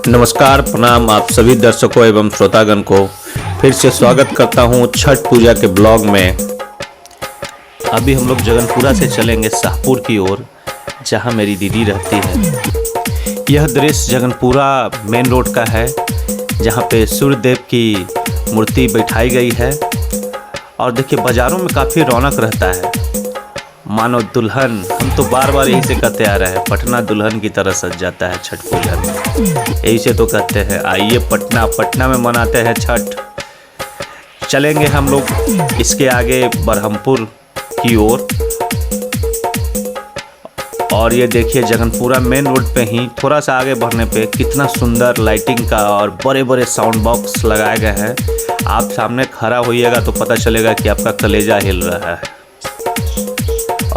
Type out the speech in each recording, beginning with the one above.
नमस्कार, प्रणाम आप सभी दर्शकों एवं श्रोतागण को फिर से स्वागत करता हूं छठ पूजा के ब्लॉग में। अभी हम लोग जगनपुरा से चलेंगे शाहपुर की ओर, जहां मेरी दीदी रहती है। यह दृश्य जगनपुरा मेन रोड का है, जहां पे सूर्यदेव की मूर्ति बैठाई गई है। और देखिए बाज़ारों में काफ़ी रौनक रहता है, मानो दुल्हन। हम तो बार बार यही से कहते आ रहे हैं, पटना दुल्हन की तरह सज जाता है छठ पूजा में। यही से तो कहते हैं आइए पटना में मनाते हैं छठ। चलेंगे हम लोग इसके आगे बरहमपुर की ओर। और ये देखिए जगनपुरा मेन रोड पे ही थोड़ा सा आगे बढ़ने पे कितना सुंदर लाइटिंग का और बड़े बड़े साउंड बॉक्स लगाए गए हैं। आप सामने खड़ा होइएगा तो पता चलेगा कि आपका कलेजा हिल रहा है।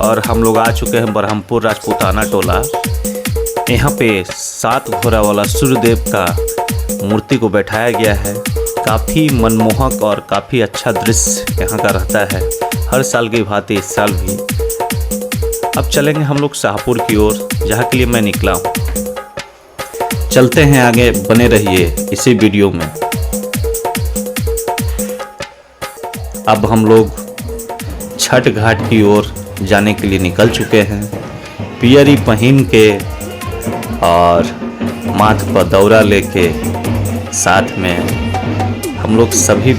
और हम लोग आ चुके हैं बरहमपुर राजपूताना टोला। यहाँ पे 7 घोड़ा वाला सूर्यदेव का मूर्ति को बैठाया गया है। काफ़ी मनमोहक और काफ़ी अच्छा दृश्य यहाँ का रहता है, हर साल की भांति इस साल भी। अब चलेंगे हम लोग शाहपुर की ओर, जहाँ के लिए मैं निकला हूँ। चलते हैं आगे, बने रहिए इसी वीडियो में। अब हम लोग छठ घाट की ओर जाने के लिए निकल चुके हैं। पियरी पहन के और माथ पर दौरा लेके, साथ में हम लोग सभी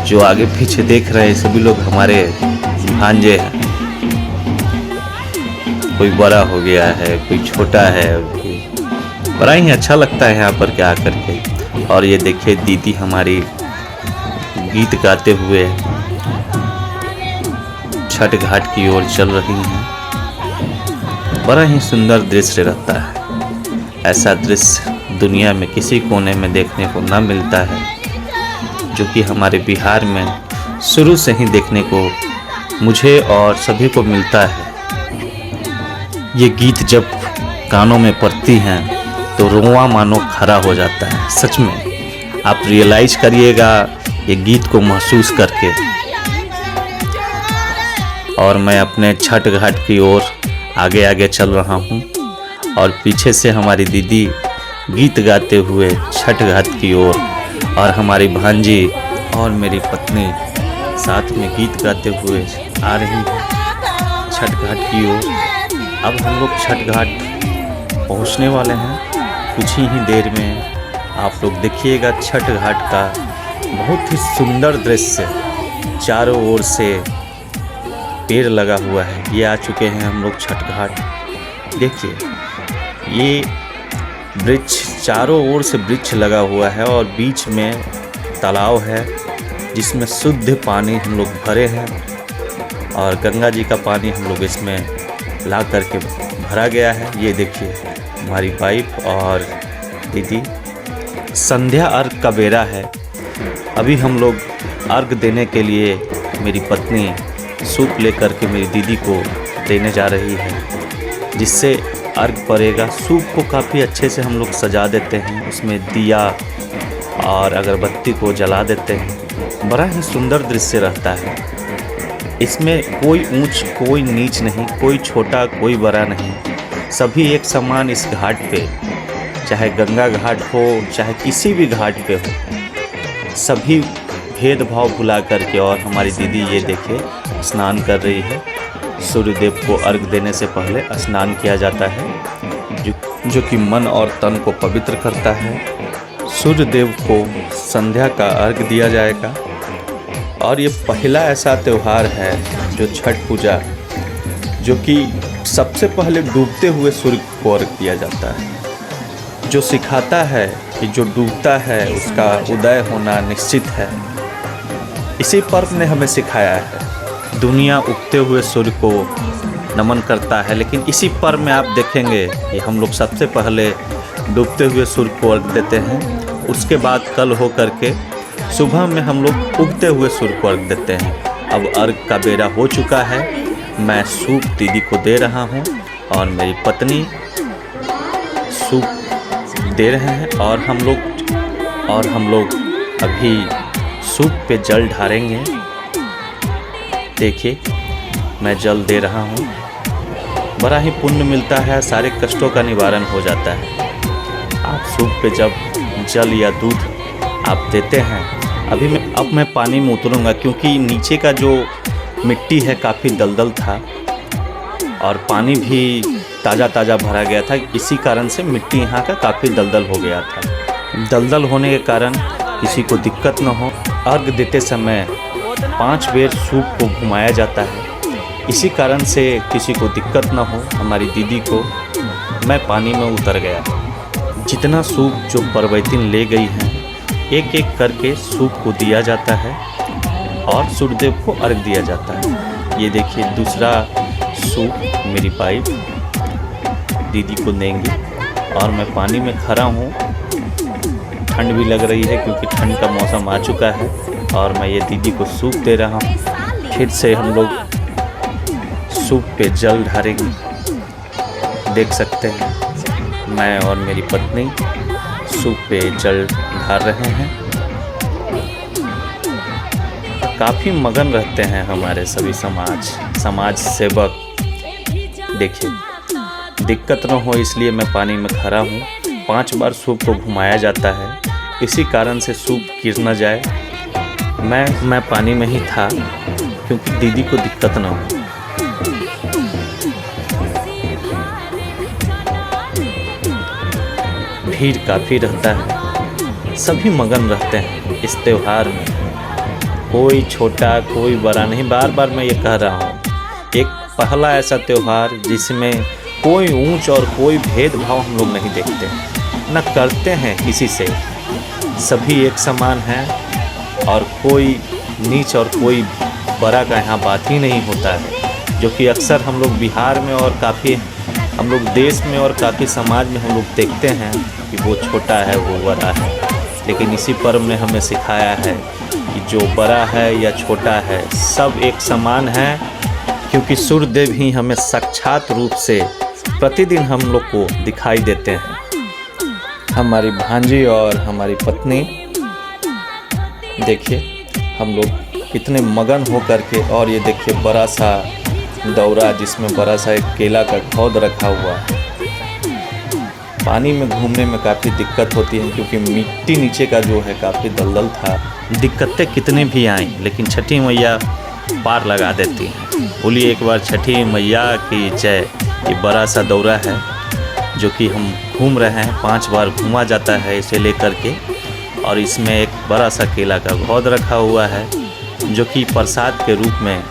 जो आगे पीछे देख रहे हैं सभी लोग हमारे भांजे हैं। कोई बड़ा हो गया है, कोई छोटा है, बड़ा ही अच्छा लगता है यहाँ पर क्या करके। और ये देखिए दीदी हमारी गीत गाते हुए छठ घाट की ओर चल रही हैं। बड़ा ही सुंदर दृश्य रहता है। ऐसा दृश्य दुनिया में किसी कोने में देखने को ना मिलता है, जो कि हमारे बिहार में शुरू से ही देखने को मुझे और सभी को मिलता है। ये गीत जब कानों में पड़ती हैं तो रोआ मानो खड़ा हो जाता है। सच में आप रियलाइज करिएगा ये गीत को महसूस करके। और मैं अपने छठ घाट की ओर आगे आगे चल रहा हूँ, और पीछे से हमारी दीदी गीत गाते हुए छठ घाट की ओर, और हमारी भांजी और मेरी पत्नी साथ में गीत गाते हुए आ रही है छठ घाट की ओर। अब हम लोग छठ घाट पहुँचने वाले हैं कुछ ही देर में। आप लोग देखिएगा छठ घाट का बहुत ही सुंदर दृश्य, चारों ओर से पेड़ लगा हुआ है। ये आ चुके हैं हम लोग छठ घाट। देखिए ये वृक्ष, चारों ओर से वृक्ष लगा हुआ है, और बीच में तालाब है जिसमें शुद्ध पानी हम लोग भरे हैं। और गंगा जी का पानी हम लोग इसमें ला करके भरा गया है। ये देखिए हमारी वाइफ और दीदी। संध्या अर्घ का बेरा है। अभी हम लोग अर्घ देने के लिए मेरी पत्नी सूप लेकर के मेरी दीदी को देने जा रही है, जिससे अर्घ पड़ेगा। सूप को काफ़ी अच्छे से हम लोग सजा देते हैं, उसमें दिया और अगरबत्ती को जला देते हैं। बड़ा ही सुंदर दृश्य रहता है। इसमें कोई ऊंच कोई नीच नहीं, कोई छोटा कोई बड़ा नहीं, सभी एक समान इस घाट पे, चाहे गंगा घाट हो चाहे किसी भी घाट पे हो, सभी भेदभाव भुला करके। और हमारी दीदी ये देखिए स्नान कर रही है। सूर्यदेव को अर्घ देने से पहले स्नान किया जाता है, जो कि मन और तन को पवित्र करता है। सूर्यदेव को संध्या का अर्घ दिया जाएगा। और ये पहला ऐसा त्यौहार है जो छठ पूजा, जो कि सबसे पहले डूबते हुए सूर्य को अर्घ दिया जाता है, जो सिखाता है कि जो डूबता है उसका उदय होना निश्चित है। इसी पर्व ने हमें सिखाया है। दुनिया उगते हुए सूर्य को नमन करता है, लेकिन इसी पर्व में आप देखेंगे कि हम लोग सबसे पहले डूबते हुए सूर्य को अर्घ देते हैं। उसके बाद कल हो करके सुबह में हम लोग उगते हुए सूर्य को अर्घ देते हैं। अब अर्घ का बेरा हो चुका है। मैं सूप दीदी को दे रहा हूँ और मेरी पत्नी सूप दे रहे हैं, और हम लोग अभी सूप पे जल ढारेंगे। देखिए मैं जल दे रहा हूँ। बड़ा ही पुण्य मिलता है, सारे कष्टों का निवारण हो जाता है। आप सूप पे जब जल या दूध आप देते हैं। अब मैं पानी में उतरूँगा क्योंकि नीचे का जो मिट्टी है काफ़ी दलदल था और पानी भी ताज़ा भरा गया था। इसी कारण से मिट्टी यहाँ का काफ़ी दलदल हो गया था। दलदल होने के कारण किसी को दिक्कत न हो, अर्घ देते समय 5 बेर सूप को घुमाया जाता है। इसी कारण से किसी को दिक्कत न हो, हमारी दीदी को मैं पानी में उतर गया। जितना सूप जो परवैतिन ले गई हैं, एक एक करके सूप को दिया जाता है और सूर्यदेव को अर्घ दिया जाता है। ये देखिए दूसरा सूप मेरी पाइप दीदी को देंगे और मैं पानी में खड़ा हूँ। ठंड भी लग रही है क्योंकि ठंड का मौसम आ चुका है और मैं ये दीदी को सूप दे रहा हूँ। फिर से हम लोग सूप पे जल ढारेंगे। देख सकते हैं मैं और मेरी पत्नी सूप पे जल ढार रहे हैं। काफ़ी मगन रहते हैं हमारे सभी समाज सेवक। देखिए दिक्कत न हो इसलिए मैं पानी में खड़ा हूँ। 5 बार सूप को घुमाया जाता है, इसी कारण से सूप गिर न जाए। मैं पानी में ही था क्योंकि दीदी को दिक्कत न हो। भीड़ काफ़ी रहता है, सभी मगन रहते हैं इस त्यौहार में। कोई छोटा कोई बड़ा नहीं, बार बार मैं ये कह रहा हूँ। एक पहला ऐसा त्यौहार जिसमें कोई ऊंच और कोई भेदभाव हम लोग नहीं देखते, न करते हैं किसी से। सभी एक समान हैं और कोई नीच और कोई बड़ा का यहाँ बात ही नहीं होता है, जो कि अक्सर हम लोग बिहार में और काफ़ी हम लोग देश में और काफ़ी समाज में हम लोग देखते हैं कि वो छोटा है वो बड़ा है। लेकिन इसी पर्व ने हमें सिखाया है कि जो बड़ा है या छोटा है सब एक समान है, क्योंकि सूर्यदेव ही हमें साक्षात रूप से प्रतिदिन हम लोग को दिखाई देते हैं। हमारी भांजी और हमारी पत्नी देखिए हम लोग कितने मगन हो करके, और ये देखिए बड़ा सा दौरा जिसमें बड़ा सा एक केला का घौद रखा हुआ है। पानी में घूमने में काफ़ी दिक्कत होती है क्योंकि मिट्टी नीचे का जो है काफ़ी दलदल था। दिक्कतें कितनी भी आईं लेकिन छठी मैया पार लगा देती हैं। बोलिए एक बार छठी मैया की जय। ये बड़ा सा दौरा है जो कि हम घूम रहे हैं, 5 बार घूमा जाता है इसे लेकर के, और इसमें एक बड़ा सा केला का घौद रखा हुआ है जो कि प्रसाद के रूप में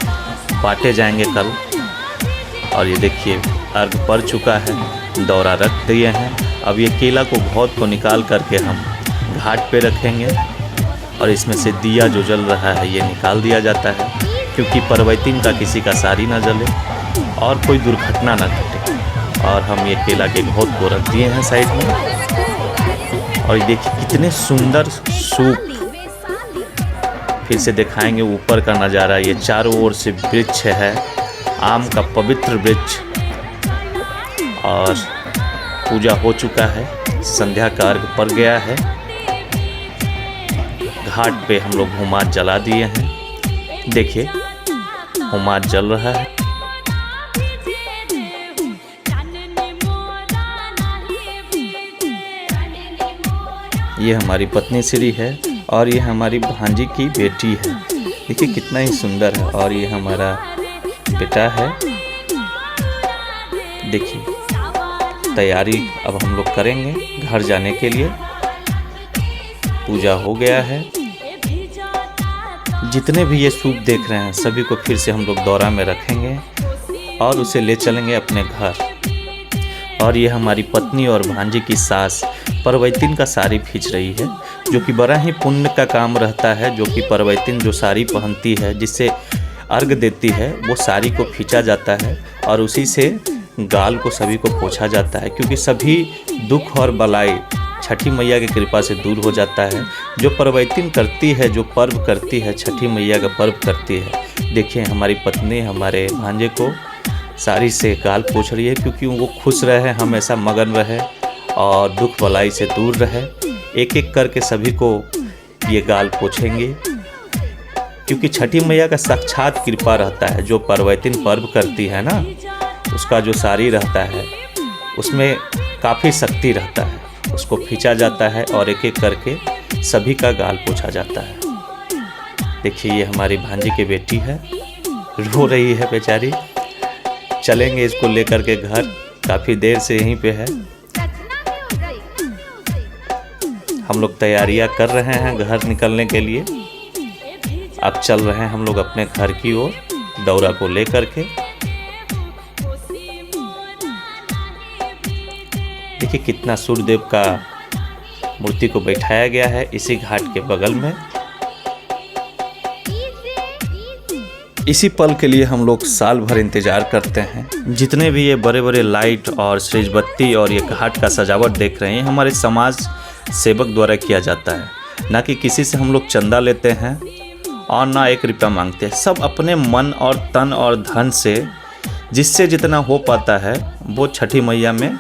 बांटे जाएंगे कल। और ये देखिए अर्घ पड़ चुका है, दौरा रख दिए हैं। अब ये केला को घौद को निकाल करके हम घाट पे रखेंगे और इसमें से दिया जो जल रहा है ये निकाल दिया जाता है, क्योंकि परवैतिन का किसी का साड़ी ना जले और कोई दुर्घटना ना घटे। और हम ये केला के घौद को रख दिए हैं साइड में। और ये देखिए कितने सुंदर सूप फिर से दिखाएंगे। ऊपर का नज़ारा, ये चारों ओर से वृक्ष है, आम का पवित्र वृक्ष। और पूजा हो चुका है, संध्या का अर्घ पड़ गया है। घाट पे हम लोग होमात जला दिए हैं। देखिए होमात जल रहा है। ये हमारी पत्नी श्री है और ये हमारी भांजी की बेटी है। देखिए कितना ही सुंदर है। और ये हमारा बेटा है। देखिए तैयारी अब हम लोग करेंगे घर जाने के लिए। पूजा हो गया है। जितने भी ये सूप देख रहे हैं सभी को फिर से हम लोग दौरा में रखेंगे और उसे ले चलेंगे अपने घर। और ये हमारी पत्नी और भांजी की सास परवैतिन का साड़ी खींच रही है, जो कि बड़ा ही पुण्य का काम रहता है। जो कि परवैतिन जो साड़ी पहनती है, जिससे अर्घ देती है, वो साड़ी को खींचा जाता है और उसी से गाल को सभी को पोंछा जाता है, क्योंकि सभी दुख और बलाई छठी मैया की कृपा से दूर हो जाता है। जो परवैतिन करती है, जो पर्व करती है, छठी मैया का पर्व करती है। देखिए हमारी पत्नी हमारे भांजे को साड़ी से गाल पोंछ रही है, क्योंकि वो खुश रहे, हमेशा मगन रहे और दुख बलाई से दूर रहे। एक एक करके सभी को ये गाल पोंछेंगे, क्योंकि छठी मैया का साक्षात कृपा रहता है। जो परवैतिन पर्व करती है ना, उसका जो साड़ी रहता है उसमें काफ़ी शक्ति रहता है उसको खींचा जाता है और एक एक करके सभी का गाल पोंछा जाता है। देखिए ये हमारी भांजी की बेटी है, रो रही है बेचारी। चलेंगे इसको लेकर के घर, काफ़ी देर से यहीं पे है। हम लोग तैयारियां कर रहे हैं घर निकलने के लिए। अब चल रहे हैं हम लोग अपने घर की ओर दौरा को लेकर के। देखिए कितना सूर्यदेव का मूर्ति को बैठाया गया है इसी घाट के बगल में। इसी पल के लिए हम लोग साल भर इंतज़ार करते हैं। जितने भी ये बड़े बड़े लाइट और सेज बत्ती और ये घाट का सजावट देख रहे हैं, हमारे समाज सेवक द्वारा किया जाता है। ना कि किसी से हम लोग चंदा लेते हैं और ना 1 रुपया मांगते हैं। सब अपने मन और तन और धन से जिससे जितना हो पाता है वो छठी मैया में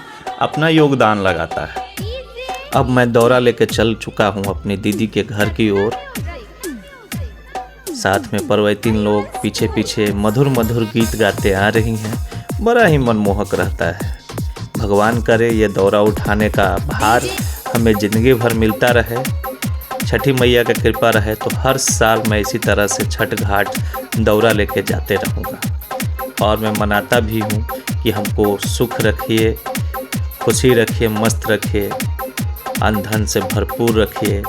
अपना योगदान लगाता है। अब मैं दौरा लेकर चल चुका हूँ अपनी दीदी के घर की ओर। साथ में परवैतीन लोग पीछे पीछे मधुर मधुर गीत गाते आ रही हैं। बड़ा ही मनमोहक रहता है। भगवान करे ये दौरा उठाने का भार हमें ज़िंदगी भर मिलता रहे। छठी मैया का कृपा रहे तो हर साल मैं इसी तरह से छठ घाट दौरा लेके जाते रहूँगा। और मैं मनाता भी हूँ कि हमको सुख रखिए, खुशी रखिए, मस्त रखिए, अन्न धन से भरपूर रखिए।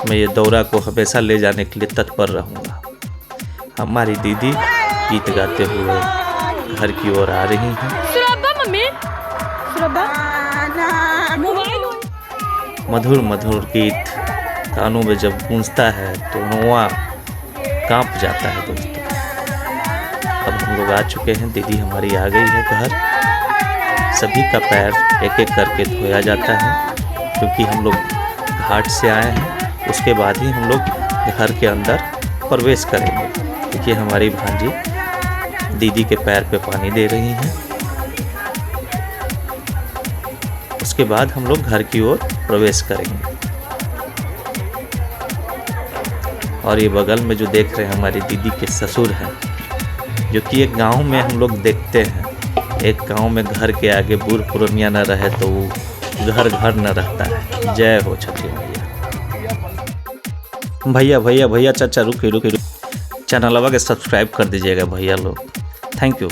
मैं ये दौरा को हमेशा ले जाने के लिए तत्पर रहूँगा। हमारी दीदी गीत गाते हुए घर की ओर आ रही हैं। मधुर मधुर गीत कानों में जब गूंजता है तो रोआ कांप जाता है दोस्तों। अब हम लोग आ चुके हैं, दीदी हमारी आ गई है घर। सभी का पैर एक एक करके धोया जाता है क्योंकि हम लोग घाट से आए हैं। उसके बाद ही हम लोग घर के अंदर प्रवेश करेंगे। देखिए हमारी भांजी दीदी के पैर पे पानी दे रही हैं। उसके बाद हम लोग घर की ओर प्रवेश करेंगे। और ये बगल में जो देख रहे हैं हमारी दीदी के ससुर हैं, जो कि एक गांव में हम लोग देखते हैं। एक गांव में घर के आगे बूढ़ पुरनिया न रहे तो वो घर घर न रहता है। जय हो छठी मैया। भैया चाचा रुके चैनलवा के सब्सक्राइब कर दीजिएगा भैया लोग। Thank you.